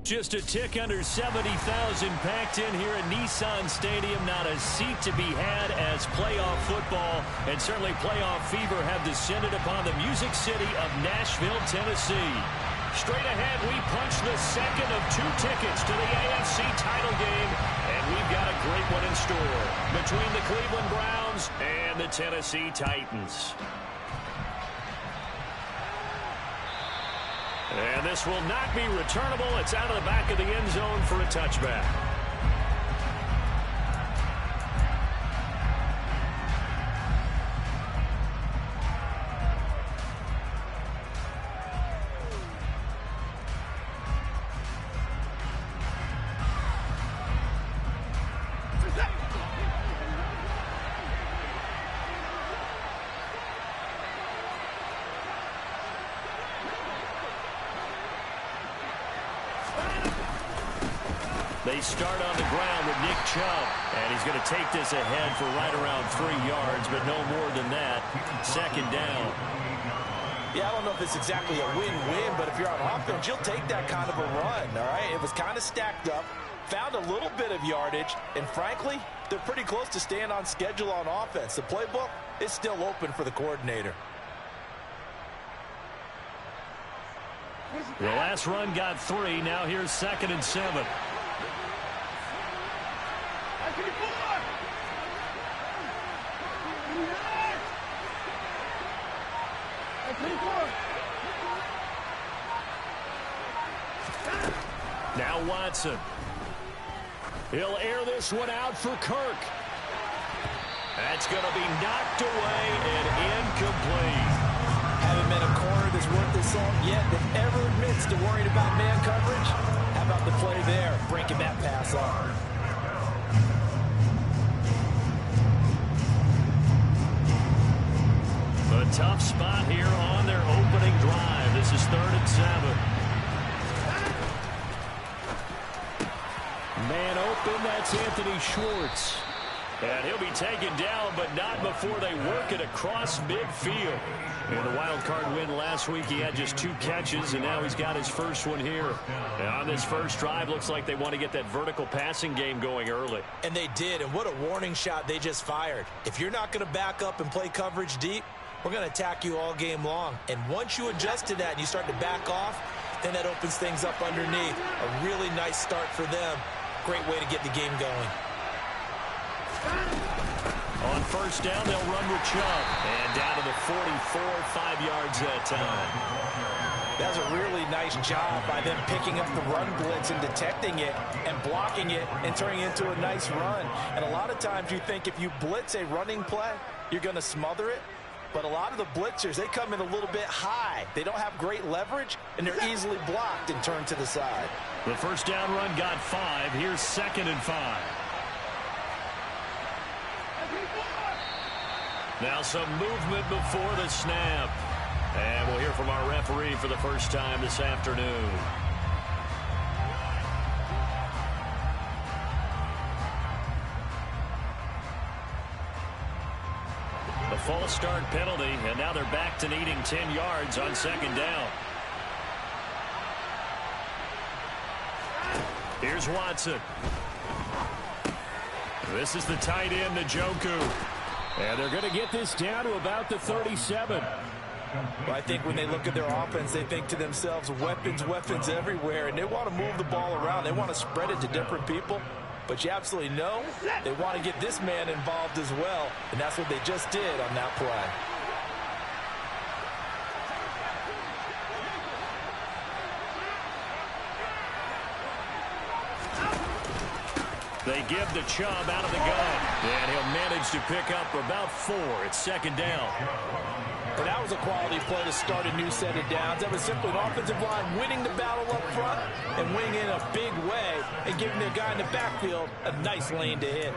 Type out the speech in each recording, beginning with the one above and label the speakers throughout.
Speaker 1: Just a tick under 70,000 packed in here at Nissan Stadium. Not a seat to be had as playoff football and certainly playoff fever have descended upon the Music City of Nashville, Tennessee. Straight ahead, we punch the second of 2 tickets to the AFC title game, and we've got a great one in store between the Cleveland Browns and the Tennessee Titans. And this will not be returnable. It's out of the back of the end zone for a touchback. They start on the ground with Nick Chubb, and he's going to take this ahead for right around 3 yards, but no more than that. Second down.
Speaker 2: Yeah, I don't know if it's exactly a win-win, but if you're on offense, you'll take that kind of a run, all right? It was kind of stacked up, found a little bit of yardage, and frankly, they're pretty close to staying on schedule on offense. The playbook is still open for the coordinator.
Speaker 1: The last run got 3. Now here's 2nd and 7. Now Watson. He'll air this one out for Kirk. That's going to be knocked away and incomplete.
Speaker 2: Haven't met a corner that's worth the salt yet that ever admits to worrying about man coverage. How about the play there, breaking that pass off?
Speaker 1: A tough spot here on their opening drive. This is 3rd and 7. Man open, that's Anthony Schwartz. And he'll be taken down, but not before they work it across midfield. In the wild card win last week, he had just 2 catches, and now he's got his first one here. And on this first drive, looks like they want to get that vertical passing game going early.
Speaker 2: And they did, and what a warning shot they just fired. If you're not going to back up and play coverage deep, we're going to attack you all game long. And once you adjust to that and you start to back off, then that opens things up underneath. A really nice start for them. Great way to get the game going.
Speaker 1: On first down, they'll run with Chubb. And down to the 44, 5 yards that time.
Speaker 2: That's a really nice job by them picking up the run blitz and detecting it and blocking it and turning it into a nice run. And a lot of times you think if you blitz a running play, you're going to smother it. But a lot of the blitzers, they come in a little bit high. They don't have great leverage, and they're easily blocked and turned to the side.
Speaker 1: The first down run got 5. Here's 2nd and 5. Now some movement before the snap. And we'll hear from our referee for the first time this afternoon. The false start penalty, and now they're back to needing 10 yards on 2nd down. Here's Watson. This is the tight end, Njoku. And they're going to get this down to about the 37.
Speaker 2: Well, I think when they look at their offense, they think to themselves, weapons, weapons everywhere, and they want to move the ball around. They want to spread it to different people. But you absolutely know they want to get this man involved as well, and that's what they just did on that play.
Speaker 1: They give the Chubb out of the gun, and he'll manage to pick up about 4. It's 2nd down.
Speaker 2: But that was a quality play to start a new set of downs. That was simply an offensive line winning the battle up front and winning in a big way and giving the guy in the backfield a nice lane to hit.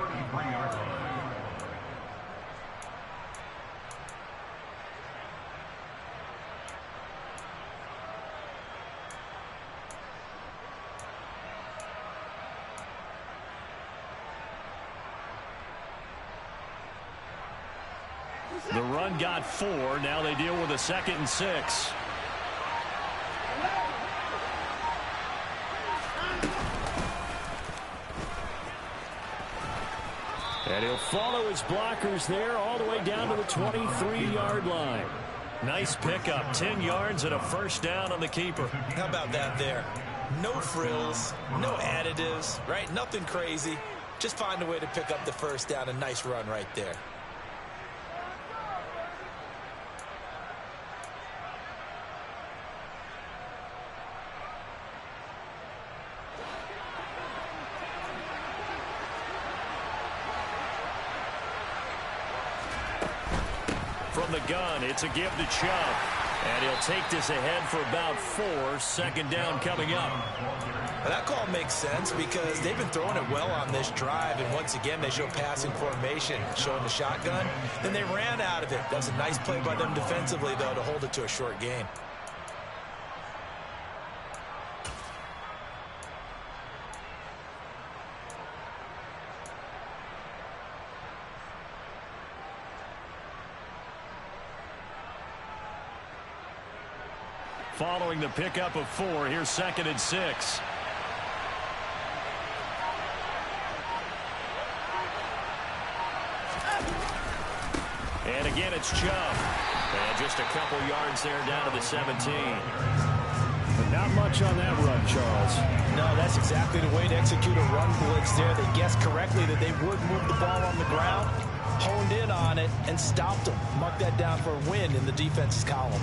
Speaker 1: The run got 4. Now they deal with a 2nd and 6. And he'll follow his blockers there all the way down to the 23-yard line. Nice pickup, 10 yards and a first down on the keeper.
Speaker 2: How about that there? No frills, no additives, right? Nothing crazy. Just find a way to pick up the first down. A nice run right there.
Speaker 1: From the gun, it's a give to Chubb. And he'll take this ahead for about 4. Second down coming up.
Speaker 2: Now that call makes sense because they've been throwing it well on this drive. And once again, they show passing formation, showing the shotgun. Then they ran out of it. That was a nice play by them defensively, though, to hold it to a short gain.
Speaker 1: Following the pickup of 4, here's 2nd and 6. And again, it's Chubb. And just a couple yards there down to the 17. But not much on that run, Charles.
Speaker 2: No, that's exactly the way to execute a run blitz there. They guessed correctly that they would move the ball on the ground, honed in on it, and stopped them. Mark that down for a win in the defense's column.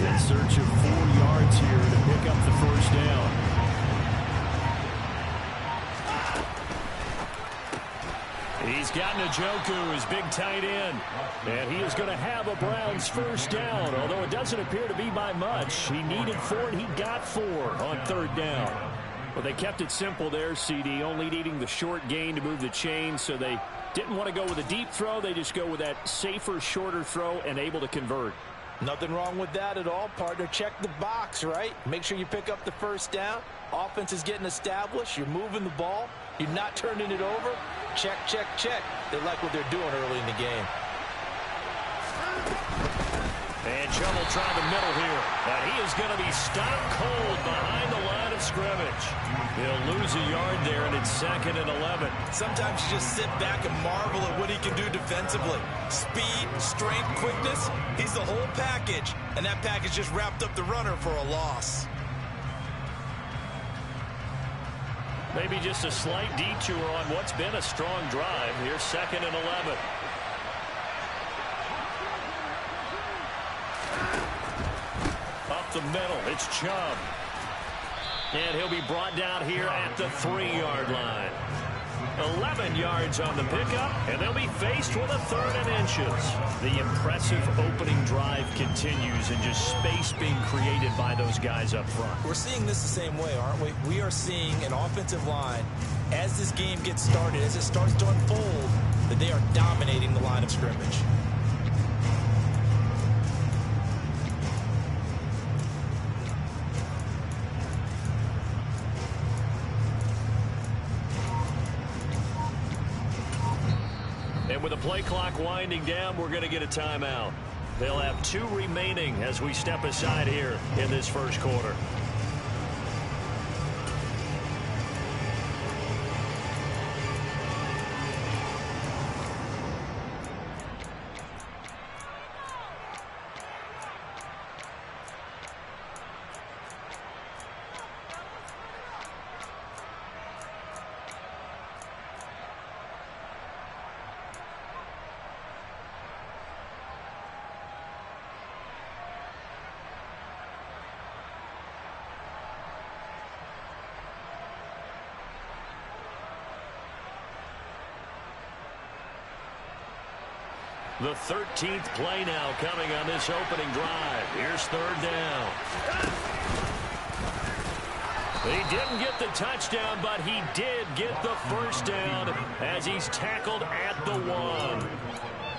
Speaker 1: In search of 4 yards here to pick up the first down. He's got Njoku, his big tight end. And he is going to have a Browns first down, although it doesn't appear to be by much. He needed 4, and he got 4 on 3rd down. Well, they kept it simple there, CD, only needing the short gain to move the chain, so they didn't want to go with a deep throw. They just go with that safer, shorter throw and able to convert.
Speaker 2: Nothing wrong with that at all, partner. Check the box, right? Make sure you pick up the first down. Offense is getting established. You're moving the ball. You're not turning it over. Check, check, check. They like what they're doing early in the game.
Speaker 1: And Chubb will try the middle here. But he is going to be stopped cold behind the line of scrimmage. He'll lose a yard there, and it's 2nd and 11.
Speaker 2: Sometimes you just sit back and marvel at what he can do defensively. Speed, strength, quickness. He's the whole package. And that package just wrapped up the runner for a loss.
Speaker 1: Maybe just a slight detour on what's been a strong drive. Here's 2nd and 11. Up the middle, it's Chubb. And he'll be brought down here at the 3-yard line. 11 yards on the pickup, and they'll be faced with a 3rd and inches. The impressive opening drive continues, and just space being created by those guys up front.
Speaker 2: We're seeing this the same way, aren't we? We are seeing an offensive line, as this game gets started, as it starts to unfold, that they are dominating the line of scrimmage.
Speaker 1: And with the play clock winding down, we're going to get a timeout. They'll have 2 remaining as we step aside here in this first quarter. The 13th play now coming on this opening drive. Here's 3rd down. He didn't get the touchdown, but he did get the first down as he's tackled at the 1.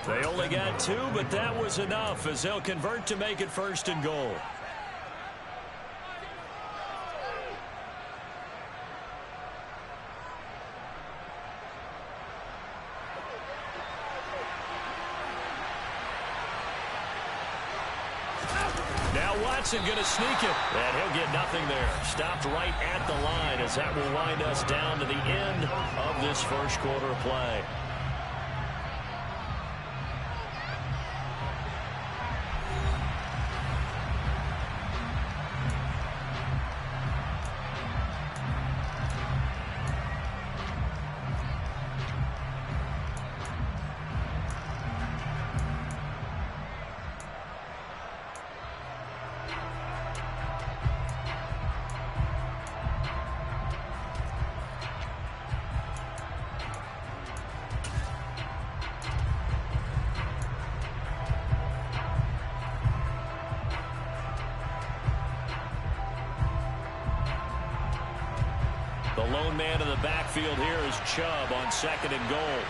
Speaker 1: They only got 2, but that was enough as they'll convert to make it 1st and goal. Johnson going to sneak it. And he'll get nothing there. Stopped right at the line as that will wind us down to the end of this first quarter play. The lone man in the backfield here is Chubb on 2nd and goal.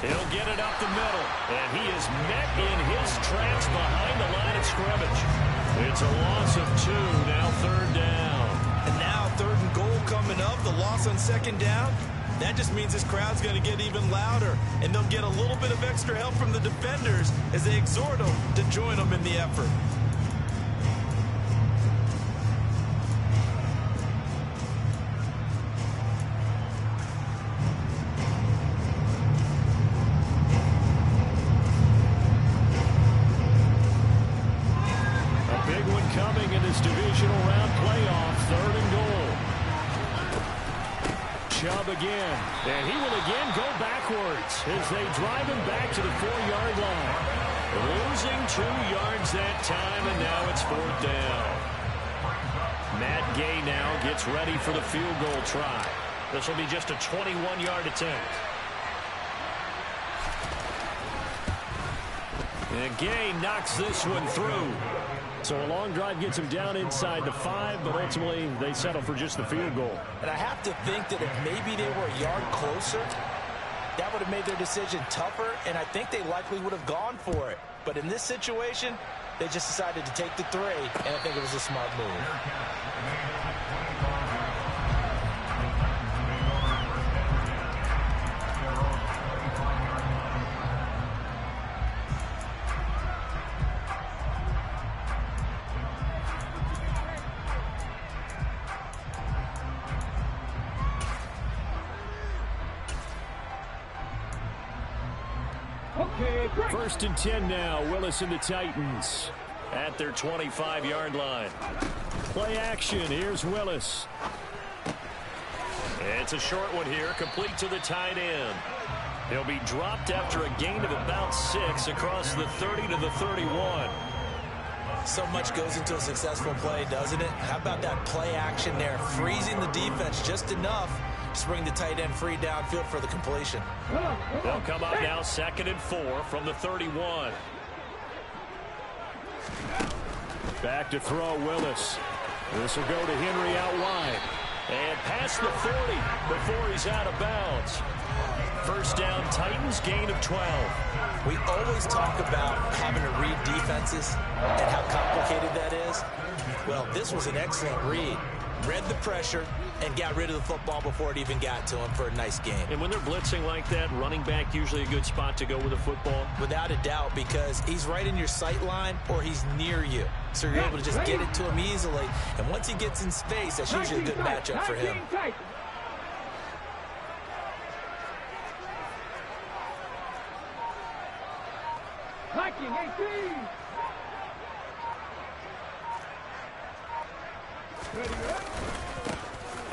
Speaker 1: He'll get it up the middle, and he is met in his tracks behind the line of scrimmage. It's a loss of 2, now 3rd down.
Speaker 2: And now 3rd and goal coming up, the loss on 2nd down. That just means this crowd's going to get even louder, and they'll get a little bit of extra help from the defenders as they exhort them to join them in the effort.
Speaker 1: Coming in this divisional round playoff, 3rd and goal. Chubb again, and he will again go backwards as they drive him back to the 4-yard line. Losing 2 yards that time, and now it's 4th down. Matt Gay now gets ready for the field goal try. This will be just a 21-yard attempt. And Gay knocks this one through. So a long drive gets him down inside the 5, but ultimately they settle for just the field goal.
Speaker 2: And I have to think that if maybe they were a yard closer, that would have made their decision tougher, and I think they likely would have gone for it. But in this situation, they just decided to take the 3, and I think it was a smart move.
Speaker 1: First and 10 now. Willis and the Titans at their 25-yard line. Play action. Here's Willis. It's a short one here, complete to the tight end. He'll be dropped after a gain of about 6 across the 30 to the 31.
Speaker 2: So much goes into a successful play, doesn't it? How about that play action there, freezing the defense just enough to bring the tight end free downfield for the completion.
Speaker 1: They'll come up now 2nd and 4 from the 31. Back to throw, Willis. This will go to Henry out wide. And past the 40 before he's out of bounds. First down, Titans, gain of 12.
Speaker 2: We always talk about having to read defenses and how complicated that is. Well, this was an excellent read. Read the pressure and got rid of the football before it even got to him for a nice game.
Speaker 1: And when they're blitzing like that, running back usually a good spot to go with the football?
Speaker 2: Without a doubt, because he's right in your sight line or he's near you. So you're able to just get it to him easily. And once he gets in space, that's usually a good matchup for him.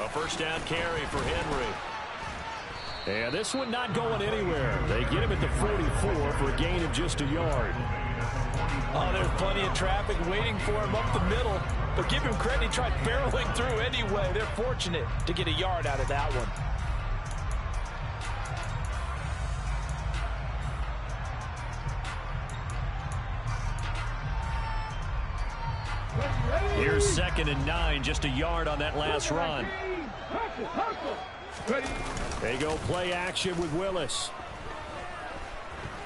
Speaker 1: A first down carry for Henry. And this one not going anywhere. They get him at the 44 for a gain of just a yard.
Speaker 2: Oh, there's plenty of traffic waiting for him up the middle. But give him credit, he tried barreling through anyway. They're fortunate to get a yard out of that one.
Speaker 1: Here's 2nd and 9, just a yard on that last run. They go play action with Willis.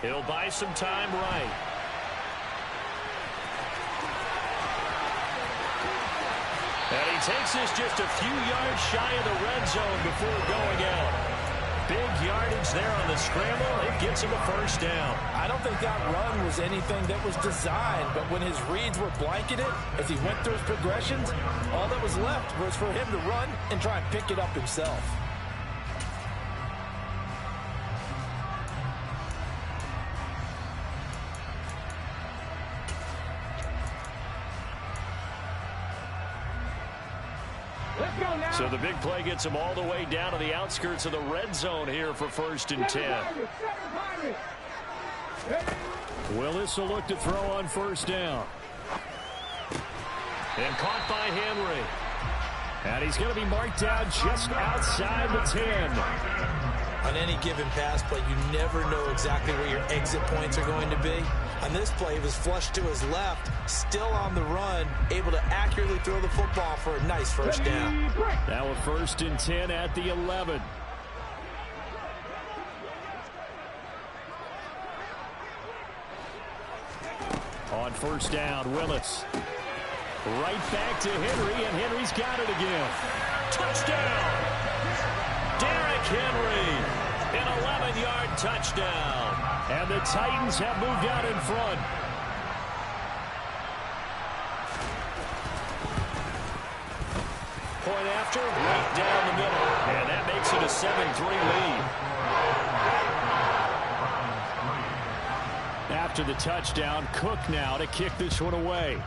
Speaker 1: He'll buy some time right. And he takes this just a few yards shy of the red zone before going out. Big yardage there on the scramble. It gets him a first down.
Speaker 2: I don't think that run was anything that was designed, but when his reads were blanketed, as he went through his progressions, all that was left was for him to run and try and pick it up himself.
Speaker 1: So the big play gets him all the way down to the outskirts of the red zone here for 1st and 10. Willis will look to throw on 1st down. And caught by Henry. And he's going to be marked down just outside the 10.
Speaker 2: On any given pass play, you never know exactly where your exit points are going to be. On this play, he was flushed to his left, still on the run, able to accurately throw the football for a nice first down.
Speaker 1: Now a 1st and 10 at the 11. On 1st down, Willis. Right back to Henry, and Henry's got it again. Touchdown! Derrick Henry! An 11-yard touchdown. And the Titans have moved out in front. Point after, right down the middle. And that makes it a 7-3 lead. After the touchdown, Cook now to kick this one away.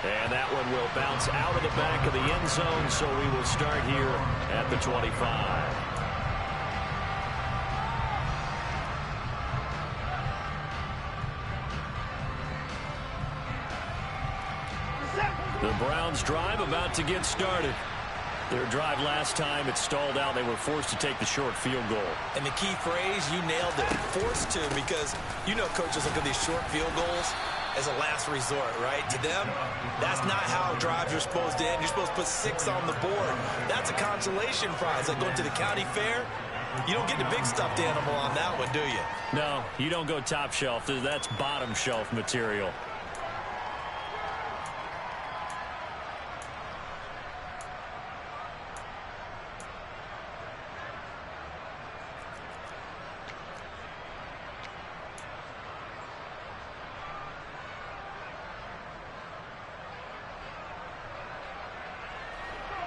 Speaker 1: And that one will bounce out of the back of the end zone, so we will start here at the 25. The Browns drive about to get started. Their drive last time, it stalled out. They were forced to take the short field goal.
Speaker 2: And the key phrase, you nailed it, forced to, because you know coaches look at these short field goals as a last resort, right? To them, that's not how drives are supposed to end. You're supposed to put 6 on the board. That's a consolation prize. Like going to the county fair, you don't get the big stuffed animal on that one, do you?
Speaker 1: No, you don't go top shelf. That's bottom shelf material.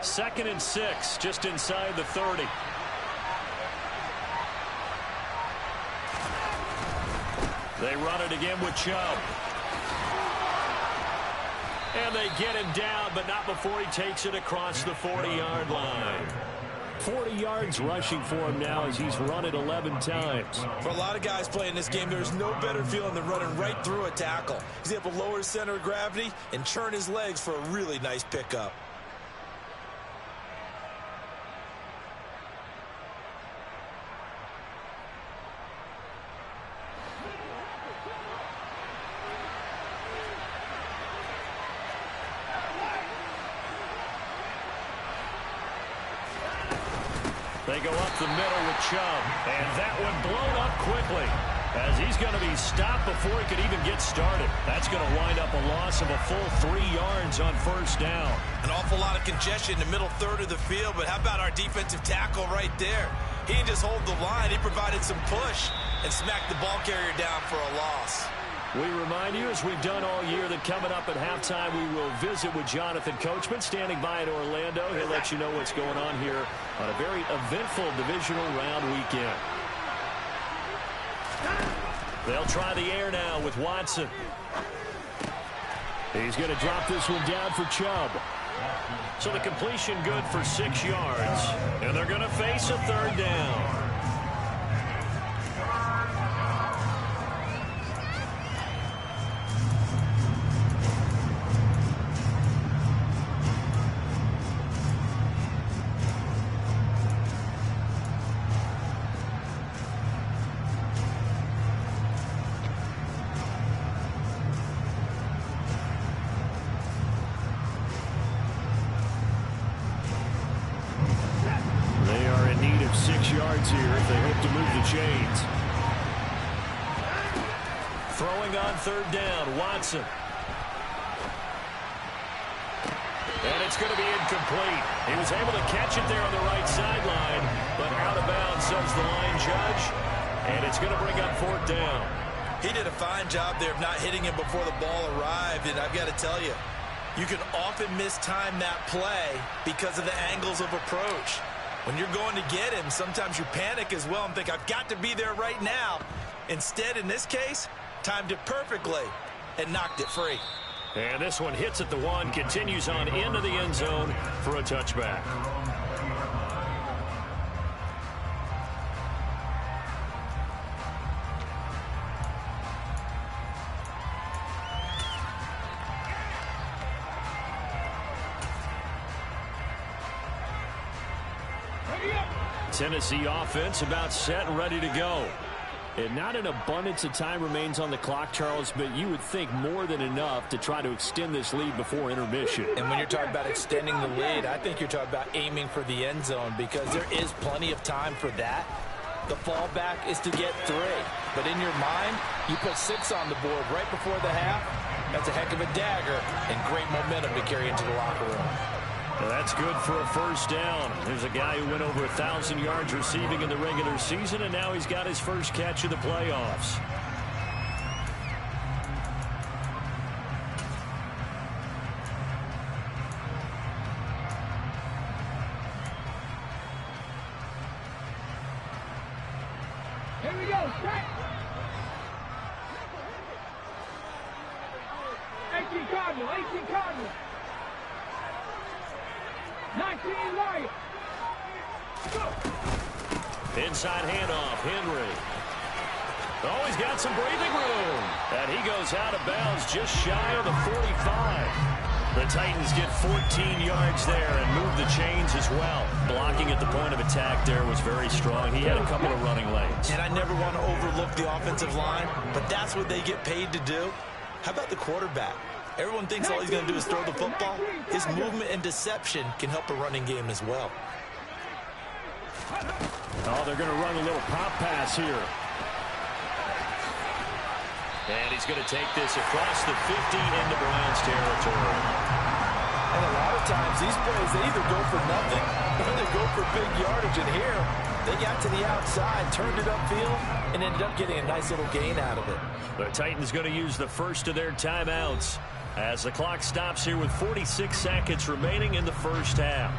Speaker 1: Second and 6, just inside the 30. They run it again with Chubb. And they get him down, but not before he takes it across the 40-yard line. 40 yards rushing for him now as he's run it 11 times.
Speaker 2: For a lot of guys playing this game, there's no better feeling than running right through a tackle. He's able to lower his center of gravity and churn his legs for a really nice pickup.
Speaker 1: They go up the middle with Chubb, and that one blown up quickly as he's going to be stopped before he could even get started. That's going to wind up a loss of a full 3 yards on 1st down.
Speaker 2: An awful lot of congestion in the middle third of the field, but how about our defensive tackle right there? He didn't just hold the line, he provided some push and smacked the ball carrier down for a loss.
Speaker 1: We remind you, as we've done all year, that coming up at halftime, we will visit with Jonathan Coachman, standing by in Orlando. He'll let you know what's going on here on a very eventful divisional round weekend. They'll try the air now with Watson. He's going to drop this one down for Chubb. So the completion good for 6 yards. And they're going to face a 3rd down. Here if they hope to move the chains. Throwing on 3rd down, Watson. And it's going to be incomplete. He was able to catch it there on the right sideline, but out of bounds, says the line judge. And it's going to bring up 4th down.
Speaker 2: He did a fine job there of not hitting him before the ball arrived, and I've got to tell you, you can often mistime that play because of the angles of approach. When you're going to get him, sometimes you panic as well and think, I've got to be there right now. Instead, in this case, timed it perfectly and knocked it free.
Speaker 1: And this one hits at the 1, continues on into the end zone for a touchback. Tennessee offense about set and ready to go. And not an abundance of time remains on the clock, Charles, but you would think more than enough to try to extend this lead before intermission.
Speaker 2: And when you're talking about extending the lead, I think you're talking about aiming for the end zone because there is plenty of time for that. The fallback is to get 3. But in your mind, you put 6 on the board right before the half. That's a heck of a dagger and great momentum to carry into the locker room.
Speaker 1: Well, that's good for a 1st down. There's a guy who went over 1,000 yards receiving in the regular season, and now he's got his first catch of the playoffs.
Speaker 3: Here we go, strike. 18 Cardinal, 18 Cardinal. 19 Lions.
Speaker 1: Inside handoff, Henry. Oh, he's got some breathing room. And he goes out of bounds just shy of the 45. The Titans get 14 yards there and move the chains as well. Blocking at the point of attack there was very strong. He had a couple of running lanes.
Speaker 2: And I never want to overlook the offensive line, but that's what they get paid to do. How about the quarterback? Everyone thinks all he's going to do is throw the football. His movement and deception can help a running game as well.
Speaker 1: Oh, they're going to run a little pop pass here. And he's going to take this across the 50 into Browns territory.
Speaker 2: And a lot of times these plays, they either go for nothing or they go for big yardage. And here, they got to the outside, turned it upfield, and ended up getting a nice little gain out of it.
Speaker 1: The Titans going to use the first of their timeouts as the clock stops here with 46 seconds remaining in the first half.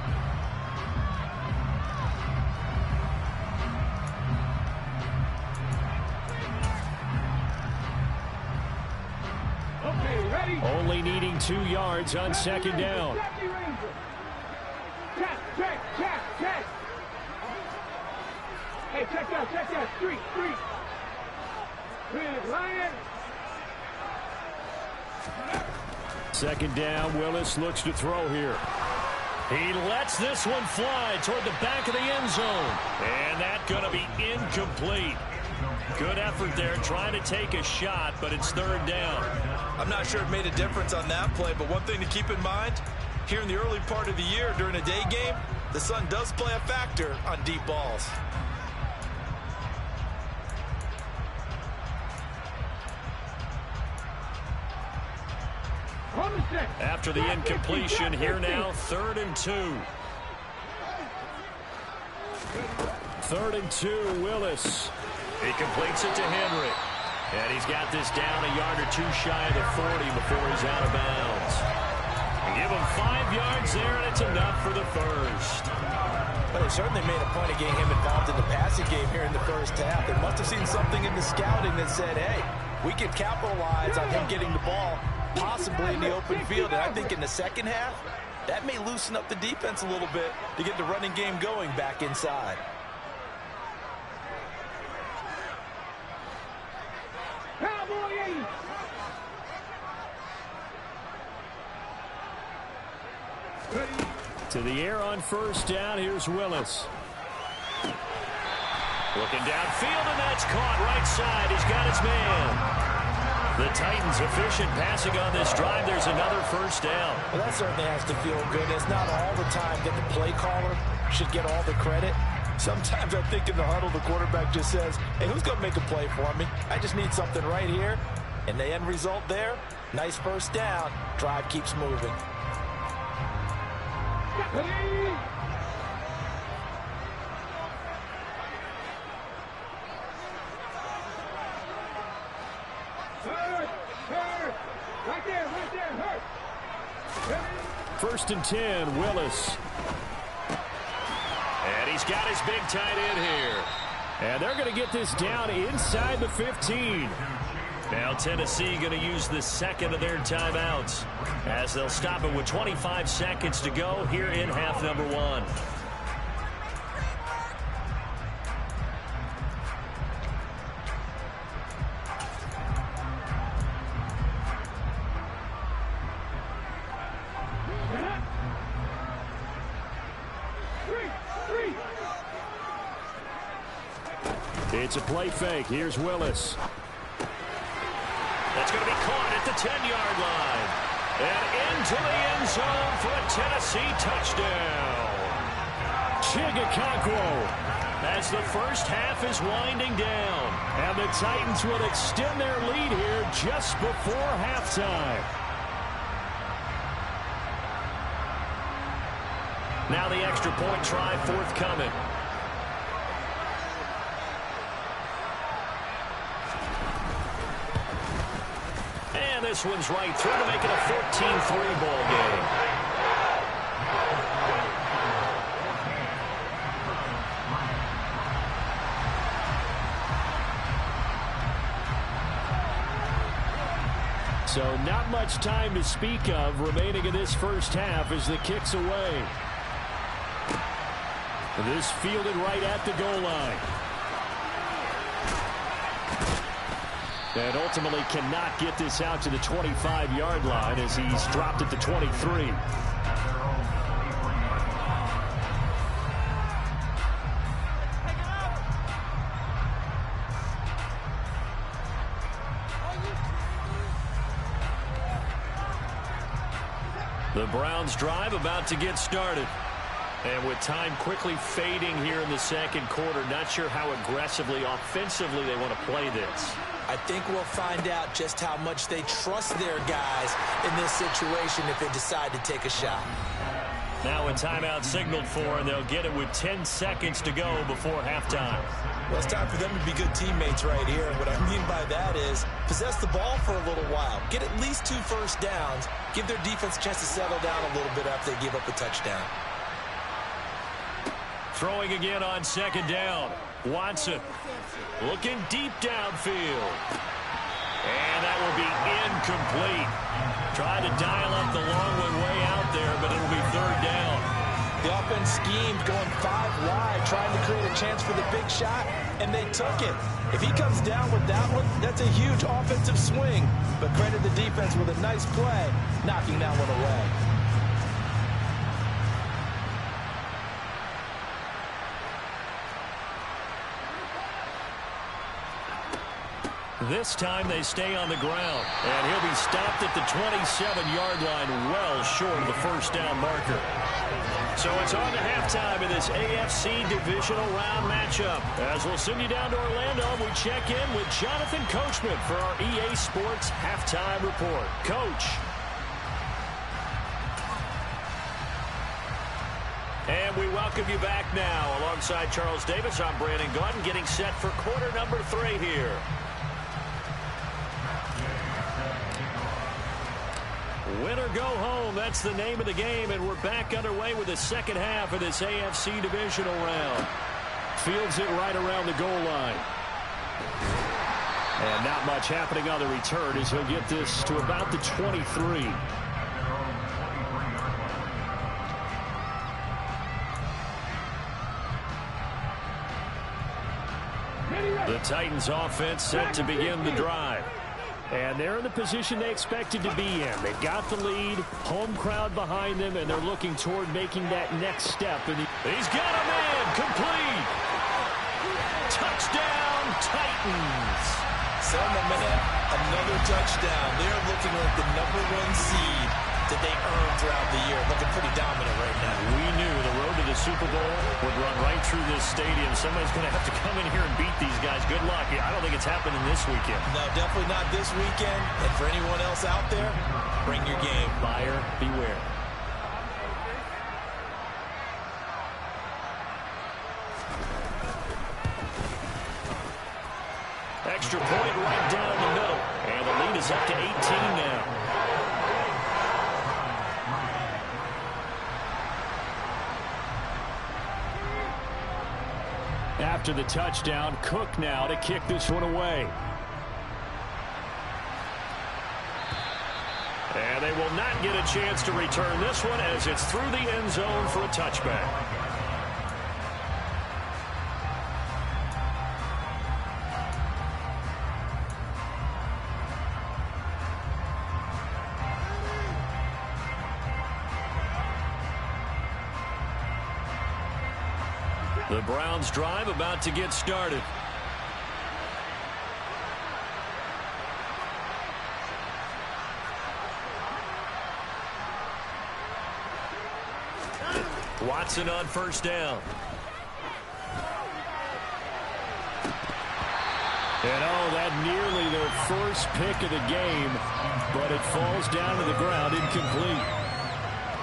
Speaker 3: Okay, ready?
Speaker 1: Only needing 2 yards on 2nd down.
Speaker 3: Check. Hey, check that. Street. Red Lion.
Speaker 1: 2nd down, Willis looks to throw here. He lets this one fly toward the back of the end zone. And that's going to be incomplete. Good effort there, trying to take a shot, but it's 3rd down.
Speaker 2: I'm not sure it made a difference on that play, but one thing to keep in mind, here in the early part of the year during a day game, the sun does play a factor on deep balls.
Speaker 1: After the incompletion, here now, 3rd and 2. 3rd and 2, Willis. He completes it to Henry. And he's got this down a yard or 2 shy of the 40 before he's out of bounds. Give him 5 yards there, and it's enough for the first.
Speaker 2: Well, they certainly made a point of getting him involved in the passing game here in the first half. They must have seen something in the scouting that said, hey, we can capitalize on him getting the ball possibly in the open field. And I think in the second half, that may loosen up the defense a little bit to get the running game going back inside.
Speaker 1: To the air on 1st down, here's Willis. Looking downfield, and that's caught right side. He's got his man. The Titans efficient passing on this drive. There's another 1st down.
Speaker 2: Well, that certainly has to feel good. It's not all the time that the play caller should get all the credit. Sometimes I think in the huddle, the quarterback just says, hey, who's going to make a play for me? I just need something right here. And the end result there, nice 1st down. Drive keeps moving.
Speaker 3: Ready? Hurt! Hurt! Right there! Hurt! Ready?
Speaker 1: 1st and 10, Willis. And he's got his big tight end here. And they're going to get this down inside the 15. Now Tennessee going to use the second of their timeouts as they'll stop it with 25 seconds to go here in half number 1. It's a play fake. Here's Willis. That's going to be caught at the 10-yard line. And into the end zone for a Tennessee touchdown. Chigakonkwo as the first half is winding down. And the Titans will extend their lead here just before halftime. Now the extra point try forthcoming. This one's right through to make it a 14-3 ball game. So not much time to speak of remaining in this first half as the kick's away. This fielded right at the goal line. And ultimately cannot get this out to the 25-yard line as he's dropped at the 23. The Browns drive about to get started. And with time quickly fading here in the second quarter, not sure how aggressively, offensively they want to play this.
Speaker 2: I think we'll find out just how much they trust their guys in this situation if they decide to take a shot.
Speaker 1: Now a timeout signaled for, and they'll get it with 10 seconds to go before halftime.
Speaker 2: Well, it's time for them to be good teammates right here. And what I mean by that is possess the ball for a little while. Get at least 2 first downs. Give their defense a chance to settle down a little bit after they give up a touchdown.
Speaker 1: Throwing again on 2nd down. Watson looking deep downfield. And that will be incomplete. Tried to dial up the long one way out there, but it'll be 3rd down.
Speaker 2: The offense schemed going 5 wide, trying to create a chance for the big shot, and they took it. If he comes down with that one, that's a huge offensive swing. But credit the defense with a nice play, knocking that one away.
Speaker 1: This time they stay on the ground, and he'll be stopped at the 27-yard line, well short of the first down marker. So it's on to halftime in this AFC Divisional Round matchup. As we'll send you down to Orlando, we check in with Jonathan Coachman for our EA Sports Halftime Report. Coach. And we welcome you back now. Alongside Charles Davis, I'm Brandon Gaudin, getting set for quarter number 3 here. Win or go home, that's the name of the game, and we're back underway with the second half of this AFC Divisional Round. Fields it right around the goal line. And not much happening on the return as he'll get this to about the 23. The Titans offense set to begin the drive. And they're in the position they expected to be in. They've got the lead, home crowd behind them, and they're looking toward making that next step. He's got a man, complete. Touchdown, Titans.
Speaker 2: Selma Minette, another touchdown. They're looking like the #1 seed that they earned throughout the year. Looking pretty dominant right now.
Speaker 1: We knew the road to the Super Bowl would run right through this stadium. Somebody's going to have to come in here and beat these guys. Good luck. I don't think it's happening this weekend.
Speaker 2: No, definitely not this weekend. And for anyone else out there, bring your game.
Speaker 1: Buyer beware. After the touchdown, Cook now to kick this one away. And they will not get a chance to return this one as it's through the end zone for a touchback. The Browns drive about to get started. Watson on first down. And that nearly their first pick of the game, but it falls down to the ground incomplete.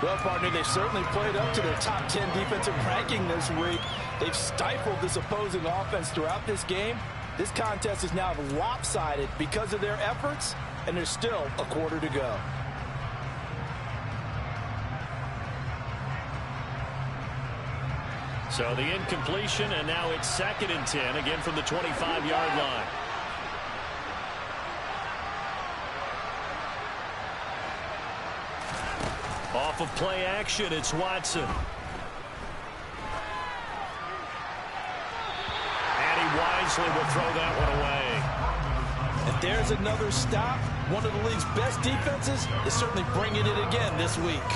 Speaker 2: Well, partner, they've certainly played up to their top 10 defensive ranking this week. They've stifled this opposing offense throughout this game. This contest is now lopsided because of their efforts, and there's still a quarter to go.
Speaker 1: So the incompletion, and now it's 2nd and 10, again from the 25-yard line. Off of play action, it's Watson. And he wisely will throw that one away.
Speaker 2: And there's another stop. One of the league's best defenses is certainly bringing it again this week.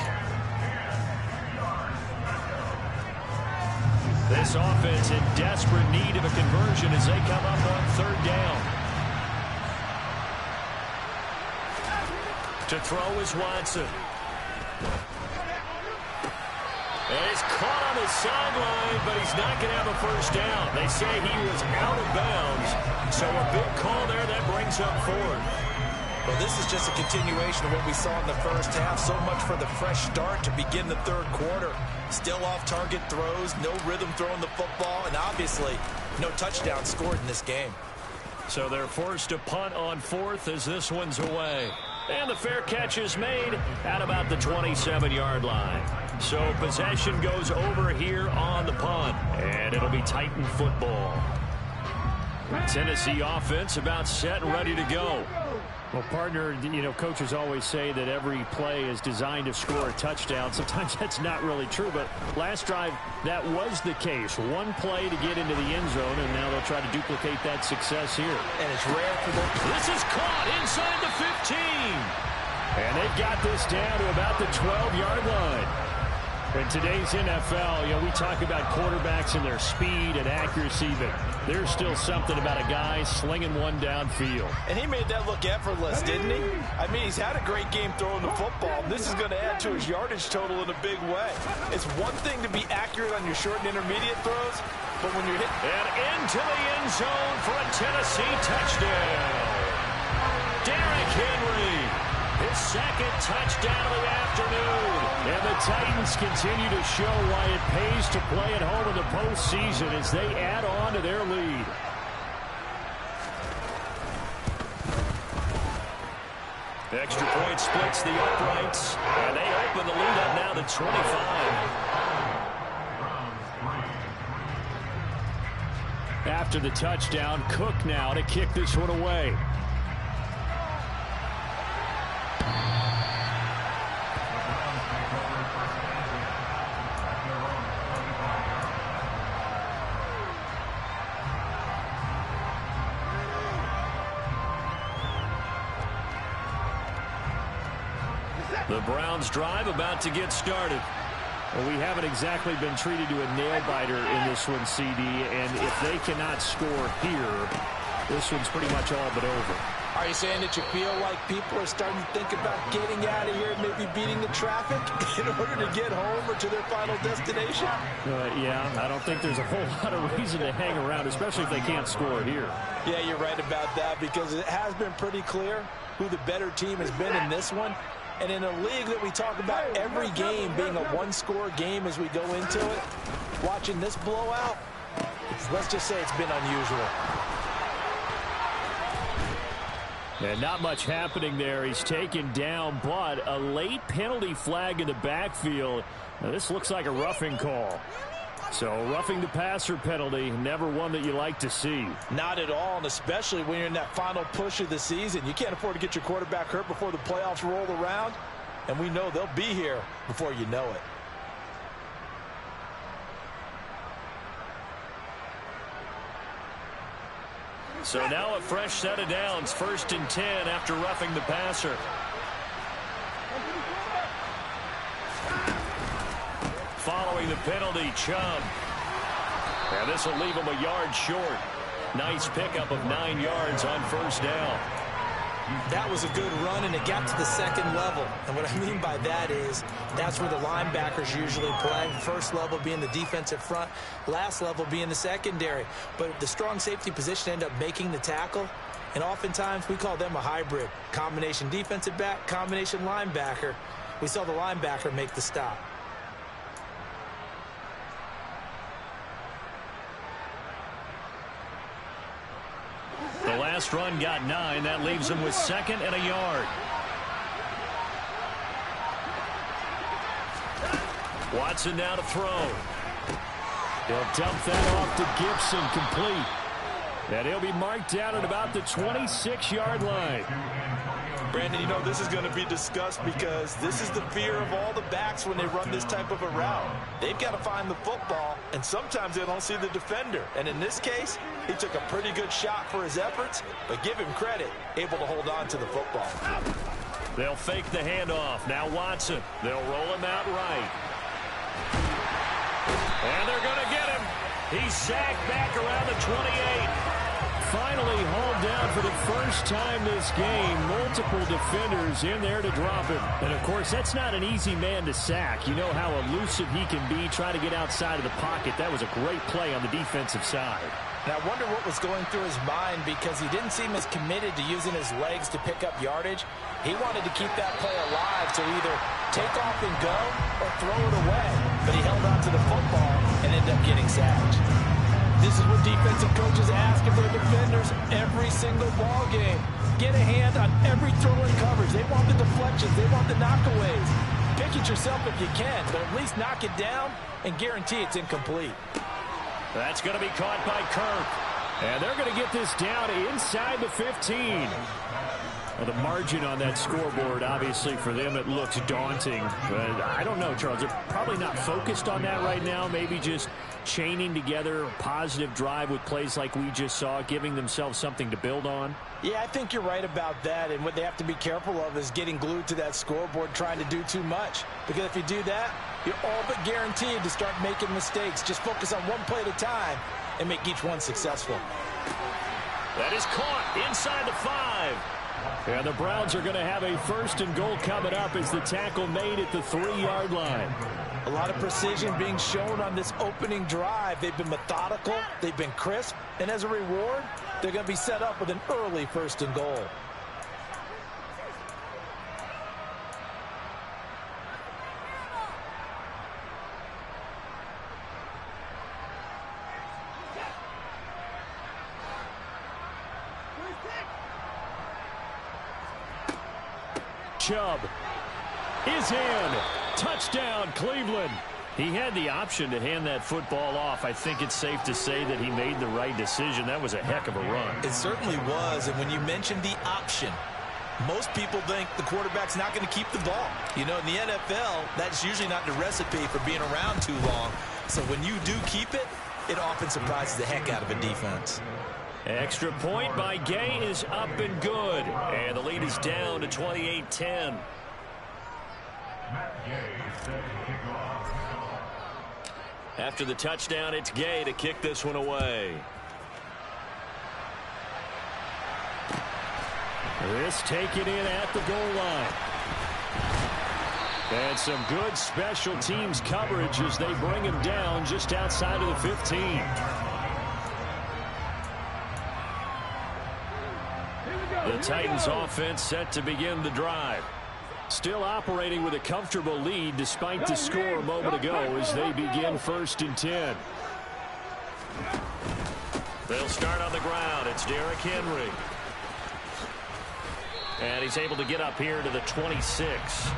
Speaker 1: This offense in desperate need of a conversion as they come up on 3rd down. To throw is Watson. And he's caught on the sideline, but he's not going to have a first down. They say he was out of bounds. So a big call there that brings up 4th.
Speaker 2: Well, this is just a continuation of what we saw in the first half. So much for the fresh start to begin the 3rd quarter. Still off-target throws, no rhythm throwing the football, and obviously no touchdown scored in this game.
Speaker 1: So they're forced to punt on 4th as this one's away. And the fair catch is made at about the 27-yard line. So possession goes over here on the punt, and it'll be Titan football. Tennessee offense about set and ready to go.
Speaker 4: Well, partner, coaches always say that every play is designed to score a touchdown. Sometimes that's not really true, but last drive, that was the case. One play to get into the end zone, and now they'll try to duplicate that success here.
Speaker 2: And it's rare for them.
Speaker 1: This is caught inside the 15. And they've got this down to about the 12-yard line. In today's NFL, we talk about quarterbacks and their speed and accuracy, but there's still something about a guy slinging one downfield.
Speaker 2: And he made that look effortless, didn't he? I mean, he's had a great game throwing the football. This is going to add to his yardage total in a big way. It's one thing to be accurate on your short and intermediate throws, but when you're hitting...
Speaker 1: And into the end zone for a Tennessee touchdown. Derrick Henry. His 2nd touchdown of the afternoon. And the Titans continue to show why it pays to play at home in the postseason as they add on to their lead. Extra point splits the uprights, and they open the lead up now to 25. After the touchdown, Cook now to kick this one away. The Browns drive about to get started.
Speaker 4: Well, we haven't exactly been treated to a nail-biter in this one, CD, and if they cannot score here, this one's pretty much all but over.
Speaker 2: Are you saying that you feel like people are starting to think about getting out of here and maybe beating the traffic in order to get home or to their final destination?
Speaker 4: Yeah, I don't think there's a whole lot of reason to hang around, especially if they can't score here.
Speaker 2: Yeah, you're right about that, because it has been pretty clear who the better team has been in this one. And in a league that we talk about every game being a one-score game as we go into it, watching this blowout, let's just say it's been unusual.
Speaker 4: And not much happening there. He's taken down, but a late penalty flag in the backfield. Now, this looks like a roughing call. So roughing the passer penalty, never one that you like to see.
Speaker 2: Not at all, and especially when you're in that final push of the season. You can't afford to get your quarterback hurt before the playoffs roll around, and we know they'll be here before you know it.
Speaker 1: So now a fresh set of downs, 1st and 10 after roughing the passer. Following the penalty, Chubb. And this will leave him a yard short. Nice pickup of 9 yards on 1st down.
Speaker 2: That was a good run, and it got to the 2nd level. And what I mean by that is that's where the linebackers usually play. 1st level being the defensive front, last level being the secondary. But the strong safety position ended up making the tackle, and oftentimes we call them a hybrid. Combination defensive back, combination linebacker. We saw the linebacker make the stop.
Speaker 1: The last run got 9. That leaves him with 2nd and a yard. Watson now to throw. He'll dump that off to Gibson, complete. And he'll be marked down at about the 26-yard line.
Speaker 2: Brandon, you know, this is going to be discussed because this is the fear of all the backs when they run this type of a route. They've got to find the football, and sometimes they don't see the defender. And in this case, he took a pretty good shot for his efforts, but give him credit, able to hold on to the football.
Speaker 1: They'll fake the handoff. Now Watson. They'll roll him out right. And they're going to get him. He's sacked back around the 28. Finally hauled down for the first time this game. Multiple defenders in there to drop him. And, of course, that's not an easy man to sack. You know how elusive he can be trying to get outside of the pocket. That was a great play on the defensive side.
Speaker 2: And I wonder what was going through his mind because he didn't seem as committed to using his legs to pick up yardage. He wanted to keep that play alive to either take off and go or throw it away. But he held on to the football and ended up getting sacked. This is what defensive coaches ask of their defenders every single ball game. Get a hand on every throw and coverage. They want the deflections. They want the knockaways. Pick it yourself if you can, but at least knock it down and guarantee it's incomplete.
Speaker 1: That's going to be caught by Kirk.
Speaker 4: And they're going to get this down inside the 15. Well, the margin on that scoreboard, obviously, for them, it looks daunting. But I don't know, Charles. They're probably not focused on that right now. Maybe just chaining together a positive drive with plays like we just saw, giving themselves something to build on.
Speaker 2: Yeah, I think you're right about that. And what they have to be careful of is getting glued to that scoreboard, trying to do too much. Because if you do that, you're all but guaranteed to start making mistakes. Just focus on one play at a time and make each one successful.
Speaker 1: That is caught inside the 5.
Speaker 4: And the Browns are going to have a 1st and goal coming up as the tackle made at the 3-yard line.
Speaker 2: A lot of precision being shown on this opening drive. They've been methodical, they've been crisp, and as a reward, they're going to be set up with an early 1st and goal.
Speaker 4: Chubb is in. Touchdown, Cleveland.
Speaker 1: He had the option to hand that football off. I think it's safe to say that he made the right decision. That was a heck of a run.
Speaker 2: It certainly was, and when you mentioned the option, most people think the quarterback's not going to keep the ball. You know, in the NFL, that's usually not the recipe for being around too long. So when you do keep it, it often surprises the heck out of a defense.
Speaker 1: Extra point by Gay is up and good. And the lead is down to 28-10. After the touchdown, it's Gay to kick this one away.
Speaker 4: This taken in at the goal line. And some good special teams coverage as they bring him down just outside of the 15.
Speaker 1: The Titans offense set to begin the drive.
Speaker 4: Still operating with a comfortable lead despite the score a moment ago as they begin 1st and 10.
Speaker 1: They'll start on the ground. It's Derrick Henry. And he's able to get up here to the 26.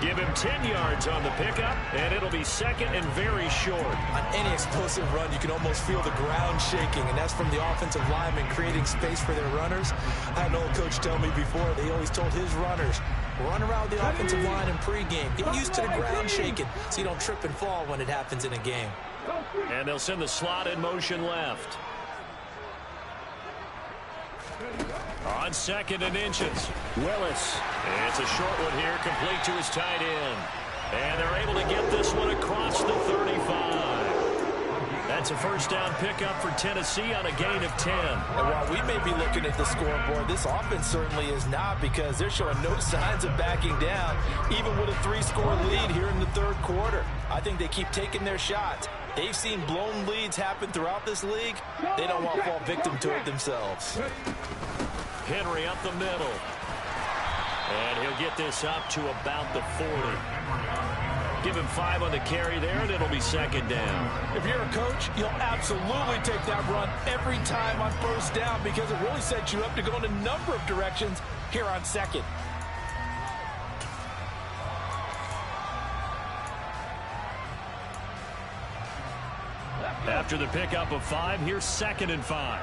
Speaker 1: Give him 10 yards on the pickup, and it'll be second and very short.
Speaker 2: On any explosive run, you can almost feel the ground shaking, and that's from the offensive lineman creating space for their runners. I had an old coach tell me before, they always told his runners, run around the offensive line in pregame. Get used to the ground shaking so you don't trip and fall when it happens in a game.
Speaker 1: And they'll send the slot in motion left. On second and inches, Willis. It's a short one here, complete to his tight end. And they're able to get this one across the 35. That's a first down pickup for Tennessee on a gain of 10.
Speaker 2: And while we may be looking at the scoreboard, this offense certainly is not, because they're showing no signs of backing down, even with a 3-score lead here in the third quarter. I think they keep taking their shots. They've seen blown leads happen throughout this league. They don't want to fall victim to it themselves.
Speaker 1: Henry up the middle. And he'll get this up to about the 40. Give him 5 on the carry there, and it'll be second down.
Speaker 2: If you're a coach, you'll absolutely take that run every time on first down, because it really sets you up to go in a number of directions here on second.
Speaker 1: After the pickup of 5, here's second and 5.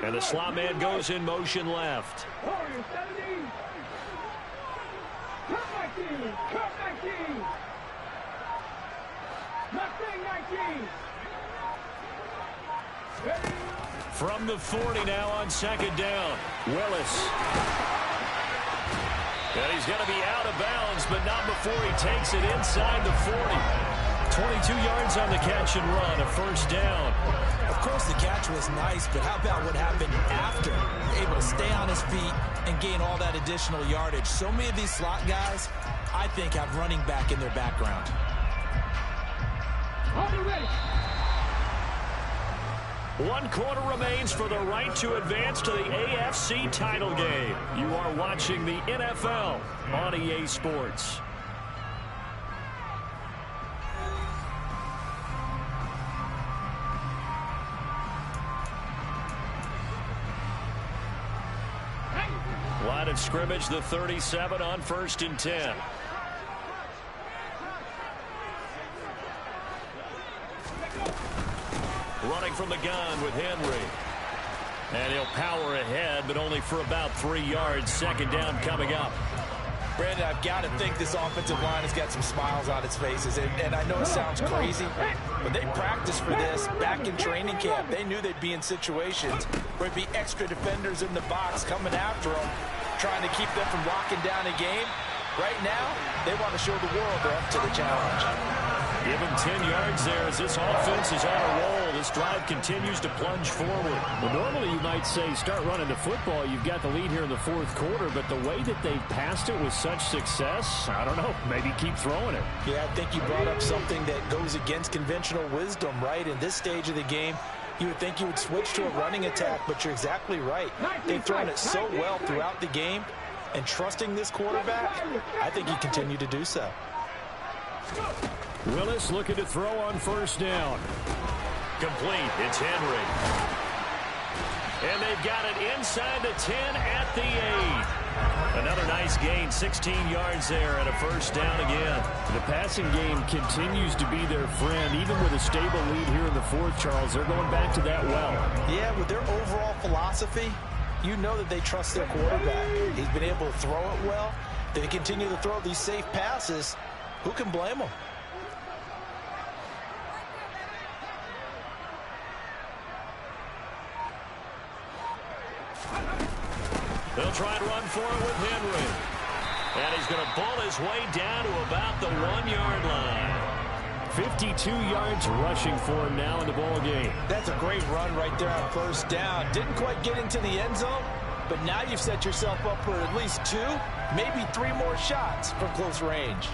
Speaker 1: And the slot man goes in motion left. From the 40 now on second down, Willis. And he's going to be out of bounds, but not before he takes it inside the 40. 22 yards on the catch and run, a first down.
Speaker 2: Of course, the catch was nice, but how about what happened after? Able to stay on his feet and gain all that additional yardage. So many of these slot guys, I think, have running back in their background.
Speaker 1: 1 quarter remains for the right to advance to the AFC title game. You are watching the NFL on EA Sports. Line of scrimmage, the 37 on 1st and 10. Running from the gun with Henry. And he'll power ahead, but only for about 3 yards. Second down coming up.
Speaker 2: Brandon, I've got to think this offensive line has got some smiles on its faces. And I know it sounds crazy, but they practiced for this back in training camp. They knew they'd be in situations where it'd be extra defenders in the box coming after them, trying to keep them from locking down a game. Right now, they want to show the world they're up to the challenge.
Speaker 1: Give him 10 yards there as this offense is on a roll. This drive continues to plunge forward.
Speaker 4: Well, normally you might say start running the football. You've got the lead here in the fourth quarter, but the way that they've passed it with such success, I don't know, maybe keep throwing it.
Speaker 2: Yeah, I think you brought up something that goes against conventional wisdom, right? In this stage of the game, you would think you would switch to a running attack, but you're exactly right. They've thrown it so well throughout the game, and trusting this quarterback, I think you continue to do so.
Speaker 4: Willis looking to throw on first down.
Speaker 1: Complete. It's Henry. And they've got it inside the 10 at the 8. Another nice gain, 16 yards there and a first down again.
Speaker 4: The passing game continues to be their friend. Even with a stable lead here in the fourth, Charles, they're going back to that well.
Speaker 2: Yeah, with their overall philosophy, you know that they trust their quarterback. He's been able to throw it well. They continue to throw these safe passes. Who can blame them?
Speaker 1: They'll try and run for it with Henry. And he's going to bull his way down to about the 1-yard line.
Speaker 4: 52 yards rushing for him now in the ball game.
Speaker 2: That's a great run right there on first down. Didn't quite get into the end zone, but now you've set yourself up for at least 2, maybe 3 more shots from close range.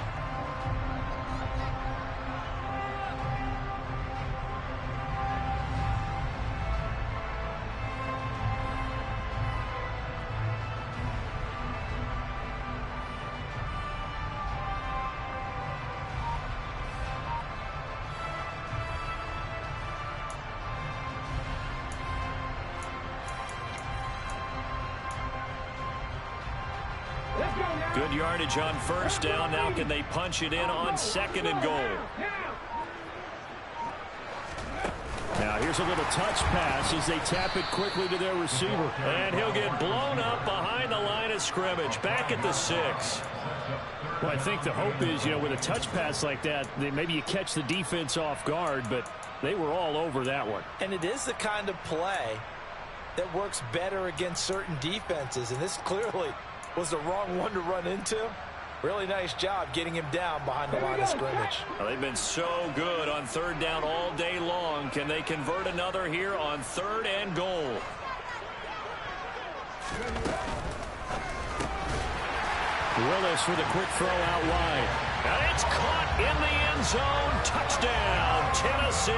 Speaker 1: Good yardage on first down. Now can they punch it in on second and goal?
Speaker 4: Now here's a little touch pass as they tap it quickly to their receiver.
Speaker 1: And he'll get blown up behind the line of scrimmage. Back at the 6.
Speaker 4: Well, I think the hope is, with a touch pass like that, maybe you catch the defense off guard, but they were all over that one.
Speaker 2: And it is the kind of play that works better against certain defenses, and this clearly was the wrong one to run into. Really nice job getting him down behind the line of scrimmage.
Speaker 1: Well, they've been so good on third down all day long. Can they convert another here on third and goal?
Speaker 4: Willis with a quick throw out wide.
Speaker 1: And it's caught in the end zone. Touchdown, Tennessee.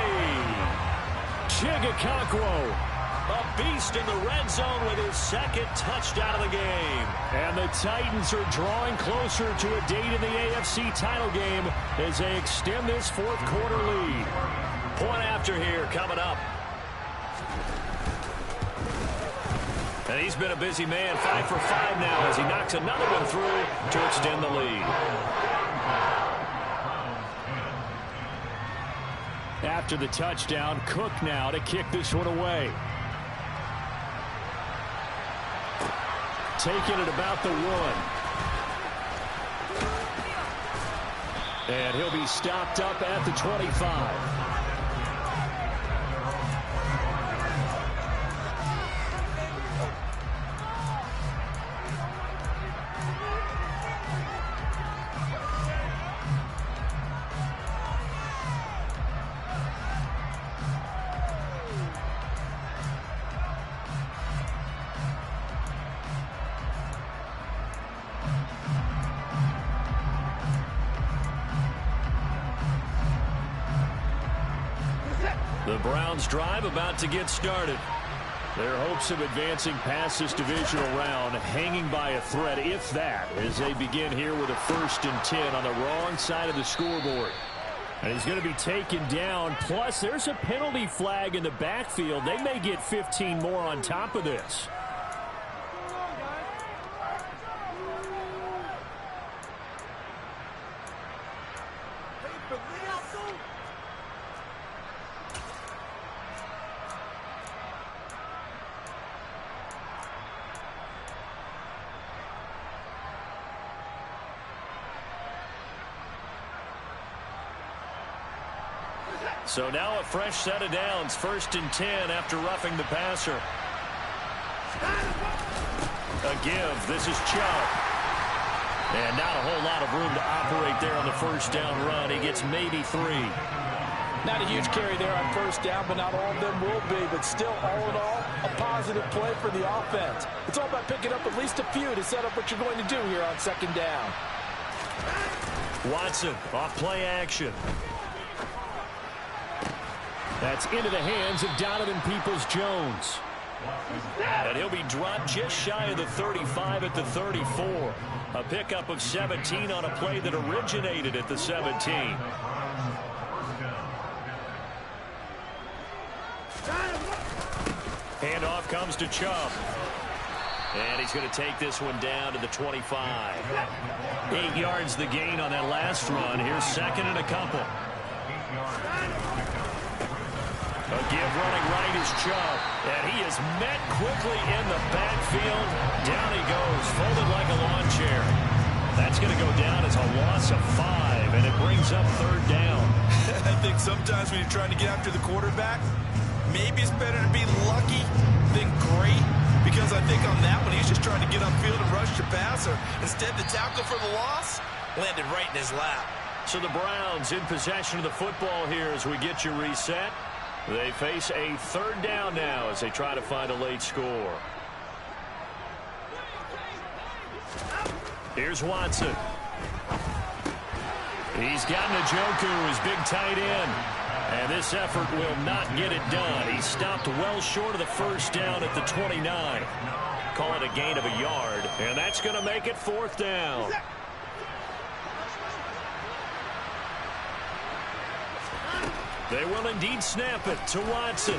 Speaker 4: Chigakonkwo.
Speaker 1: A beast in the red zone with his second touchdown of the game.
Speaker 4: And the Titans are drawing closer to a date in the AFC title game as they extend this fourth quarter lead.
Speaker 1: Point after here coming up. And he's been a busy man, 5 for 5 now as he knocks another one through to extend the lead.
Speaker 4: After the touchdown, Cook now to kick this one away. Taking it about the 1. And he'll be stopped up at the 25.
Speaker 1: The Browns drive about to get started.
Speaker 4: Their hopes of advancing past this divisional round hanging by a thread, if that, as they begin here with a 1st and 10 on the wrong side of the scoreboard. And he's going to be taken down. Plus, there's a penalty flag in the backfield. They may get 15 more on top of this.
Speaker 1: So now a fresh set of downs, 1st and 10 after roughing the passer. A give. This is Chubb. And not a whole lot of room to operate there on the 1st down run. He gets maybe 3.
Speaker 2: Not a huge carry there on 1st down, but not all of them will be. But still, all in all, a positive play for the offense. It's all about picking up at least a few to set up what you're going to do here on 2nd down.
Speaker 1: Watson off play action.
Speaker 4: That's into the hands of Donovan Peoples-Jones.
Speaker 1: And he'll be dropped just shy of the 35 at the 34. A pickup of 17 on a play that originated at the 17. Handoff comes to Chubb. And he's going to take this one down to the 25. 8 yards the gain on that last run. Here's 2nd and a couple. A give running right is Chubb. And he is met quickly in the backfield. Down he goes, folded like a lawn chair. That's going to go down as a loss of 5, and it brings up 3rd down.
Speaker 5: I think sometimes when you're trying to get after the quarterback, maybe it's better to be lucky than great. Because I think on that one, he's just trying to get upfield and rush your passer. Instead, the tackle for the loss landed right in his lap.
Speaker 1: So the Browns in possession of the football here as we get you reset. They face a 3rd down now as they try to find a late score. Here's Watson. He's got Njoku, his big tight end. And this effort will not get it done. He stopped well short of the 1st down at the 29. Call it a gain of a yard. And that's going to make it 4th down. They will indeed snap it to Watson.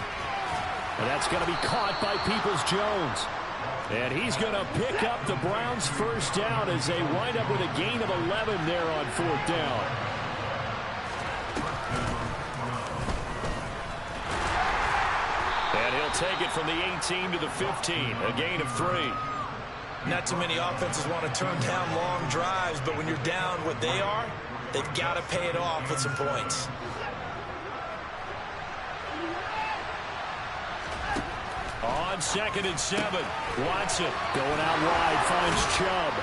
Speaker 4: And that's going to be caught by Peoples-Jones. And he's going to pick up the Browns' first down as they wind up with a gain of 11 there on 4th down. And he'll take it from the 18 to the 15, a gain of 3.
Speaker 2: Not too many offenses want to turn down long drives, but when you're down what they are, they've got to pay it off with some points.
Speaker 1: On 2nd and 7,
Speaker 4: Watson going out wide, finds Chubb.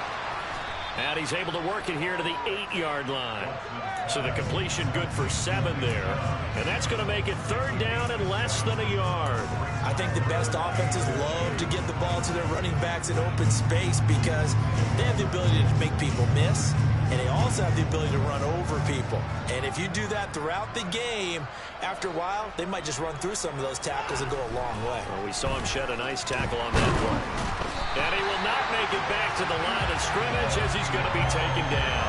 Speaker 1: and he's able to work it here to the 8-yard line. So the completion good for 7 there, and that's going to make it 3rd down and less than a yard.
Speaker 2: I think the best offenses love to get the ball to their running backs in open space because they have the ability to make people miss, and they also have the ability to run over people. And if you do that throughout the game, after a while, they might just run through some of those tackles and go a long way.
Speaker 1: Well, we saw him shed a nice tackle on that play. And he will not make it back to the line of scrimmage as he's going to be taken down.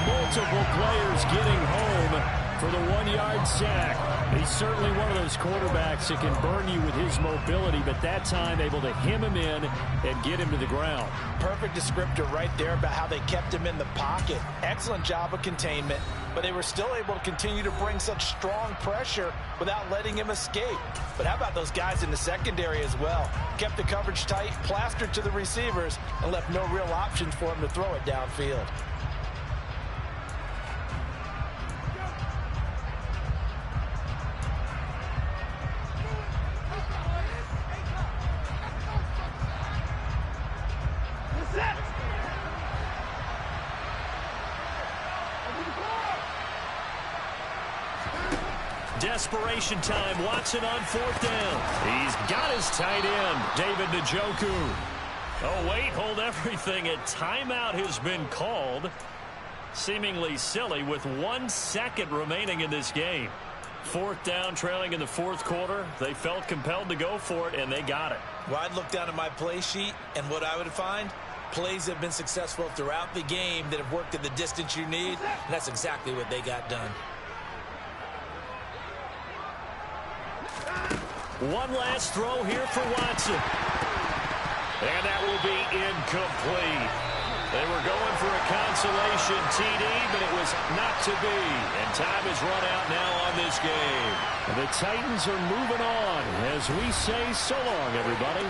Speaker 4: Multiple players getting home for the 1-yard sack. He's certainly one of those quarterbacks that can burn you with his mobility, but that time able to hem him in and get him to the ground.
Speaker 2: Perfect descriptor right there about how they kept him in the pocket. Excellent job of containment, but they were still able to continue to bring such strong pressure without letting him escape. But how about those guys in the secondary as well? Kept the coverage tight, plastered to the receivers, and left no real options for him to throw it downfield.
Speaker 1: Desperation time. Watson on 4th down. He's got his tight end, David Njoku. Oh, wait, hold everything. A timeout has been called. Seemingly silly with 1 second remaining in this game. 4th down, trailing in the 4th quarter. They felt compelled to go for it, and they got it.
Speaker 2: Well, I'd look down at my play sheet, and what I would find, plays have been successful throughout the game that have worked at the distance you need, and that's exactly what they got done.
Speaker 1: One last throw here for Watson. And that will be incomplete. They were going for a consolation TD, but it was not to be. And time is run out now on this game.
Speaker 4: And the Titans are moving on as we say so long, everybody.